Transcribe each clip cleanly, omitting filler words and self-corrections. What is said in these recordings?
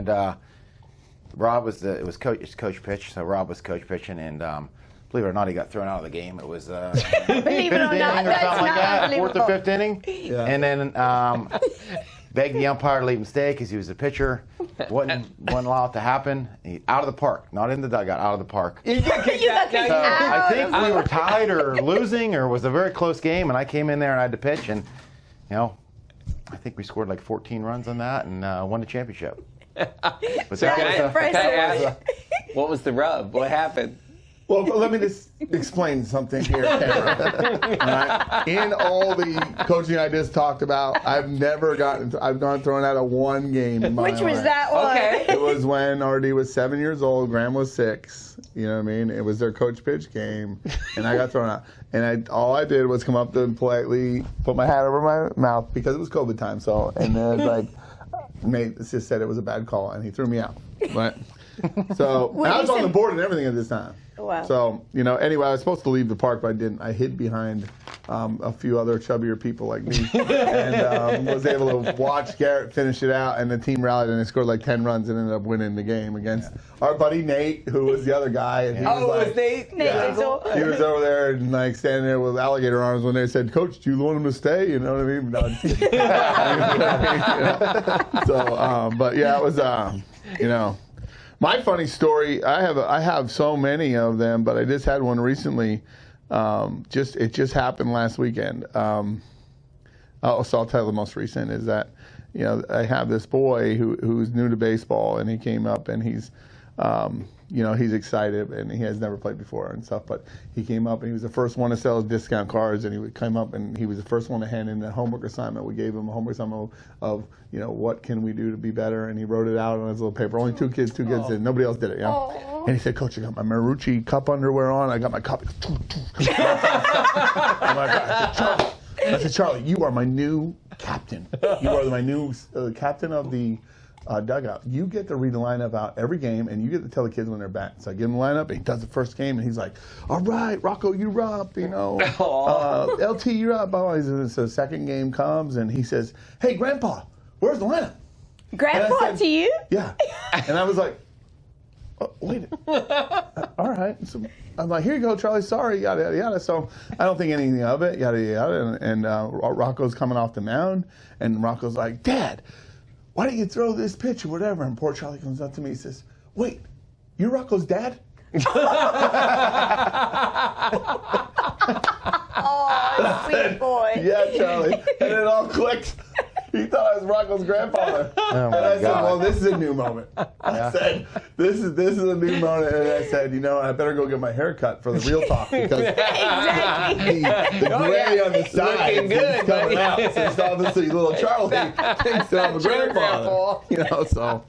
And Rob was coach pitch, so Rob was coach pitching, and believe it or not, he got thrown out of the game. It was fifth inning or something like that, fourth or fifth inning, and then begged the umpire to leave him stay because he was a pitcher. Wasn't allowed to happen. Out of the park, not in the dugout, out of the park. You got kicked out. So I think we were tied or losing, or it was a very close game, and I came in there and I had to pitch, and I think we scored like 14 runs on that and won the championship. But So can I ask, what was the rub? What happened? Well, let me just explain something here, Cameron. All right? In all the coaching I just talked about, I've gone thrown out of one game in my Which life. was that one? Okay. It was when RD was 7 years old, Graham was 6. You know what I mean? It was their coach pitch game, and I got thrown out. And all I did was come up to and politely put my hat over my mouth because it was COVID time. So, and then mate just said it was a bad call, and he threw me out. But so I was on the board and everything at this time. Wow. So, anyway, I was supposed to leave the park, but I didn't. I hid behind a few other chubbier people like me and was able to watch Garrett finish it out, and the team rallied, and they scored like 10 runs and ended up winning the game against our buddy Nate, who was the other guy. And he was like, Nate? Nate he was over there and standing there with alligator arms when they said, "Coach, do you want him to stay?" You know what I mean? No, So, but yeah, it was, my funny story, I have so many of them, but I just had one recently. It just happened last weekend. So I'll tell the most recent is that, I have this boy who's new to baseball, and he came up and he's excited and he has never played before and stuff, but he came up and he was the first one to sell his discount cards, and he would come up and he was the first one to hand in the homework assignment. We gave him a homework assignment of what can we do to be better, and he wrote it out on his little paper. Only two kids did it. Nobody else did it. And he said, "Coach, I got my Marucci cup underwear on. I got my cup." I'm like, I said, "Charlie, you are my new captain. You are my new captain of the dugout. You get to read the lineup out every game, and you get to tell the kids when they're batting." So I give him the lineup, and he does the first game, and he's like, "All right, Rocco, you're up, LT, you're up." So the second game comes, and he says, "Hey, Grandpa, where's the lineup?" Grandpa to you? Yeah. And I was like, "Oh, wait. All right." So I'm like, "Here you go, Charlie. Sorry, yada, yada, yada." So I don't think anything of it, yada, yada. And Rocco's coming off the mound, and Rocco's like, "Dad, why don't you throw this pitch or whatever?" And poor Charlie comes up to me and says, "Wait, you're Rocco's dad?" Oh, sweet boy. "Yeah, Charlie." And it all clicked. He thought I was Rocco's grandfather. Oh, my and I said, God. "Well, this is a new moment." I said, this is a new moment. And I said, I better go get my hair cut for the real talk, because Exactly. the gray on the side Looking good, is coming buddy. out. So it's obviously little Charlie thinks that I'm a grandfather. So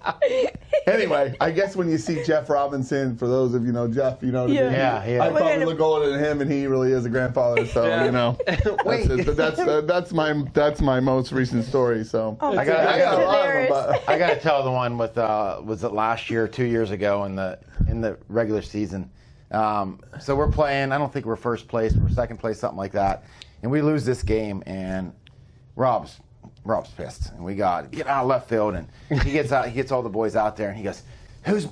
anyway, I guess when you see Jeff Robinson, for those of you know Jeff, Yeah. I probably look older than him, and he really is a grandfather. So Wait. that's my most recent story. So I got a lot of them, but I got to tell the one with was it last year, 2 years ago in the regular season. So we're playing. I don't think we're first place. We're second place, something like that. And we lose this game, and Rob's pissed, and we get out of left field, and he gets all the boys out there, and he goes,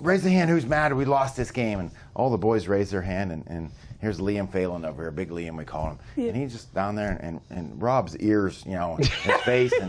raise the hand, who's mad we lost this game? And all the boys raise their hand, and here's Liam Phelan over here, Big Liam we call him. Yeah. And he's just down there, and Rob's ears, his face, and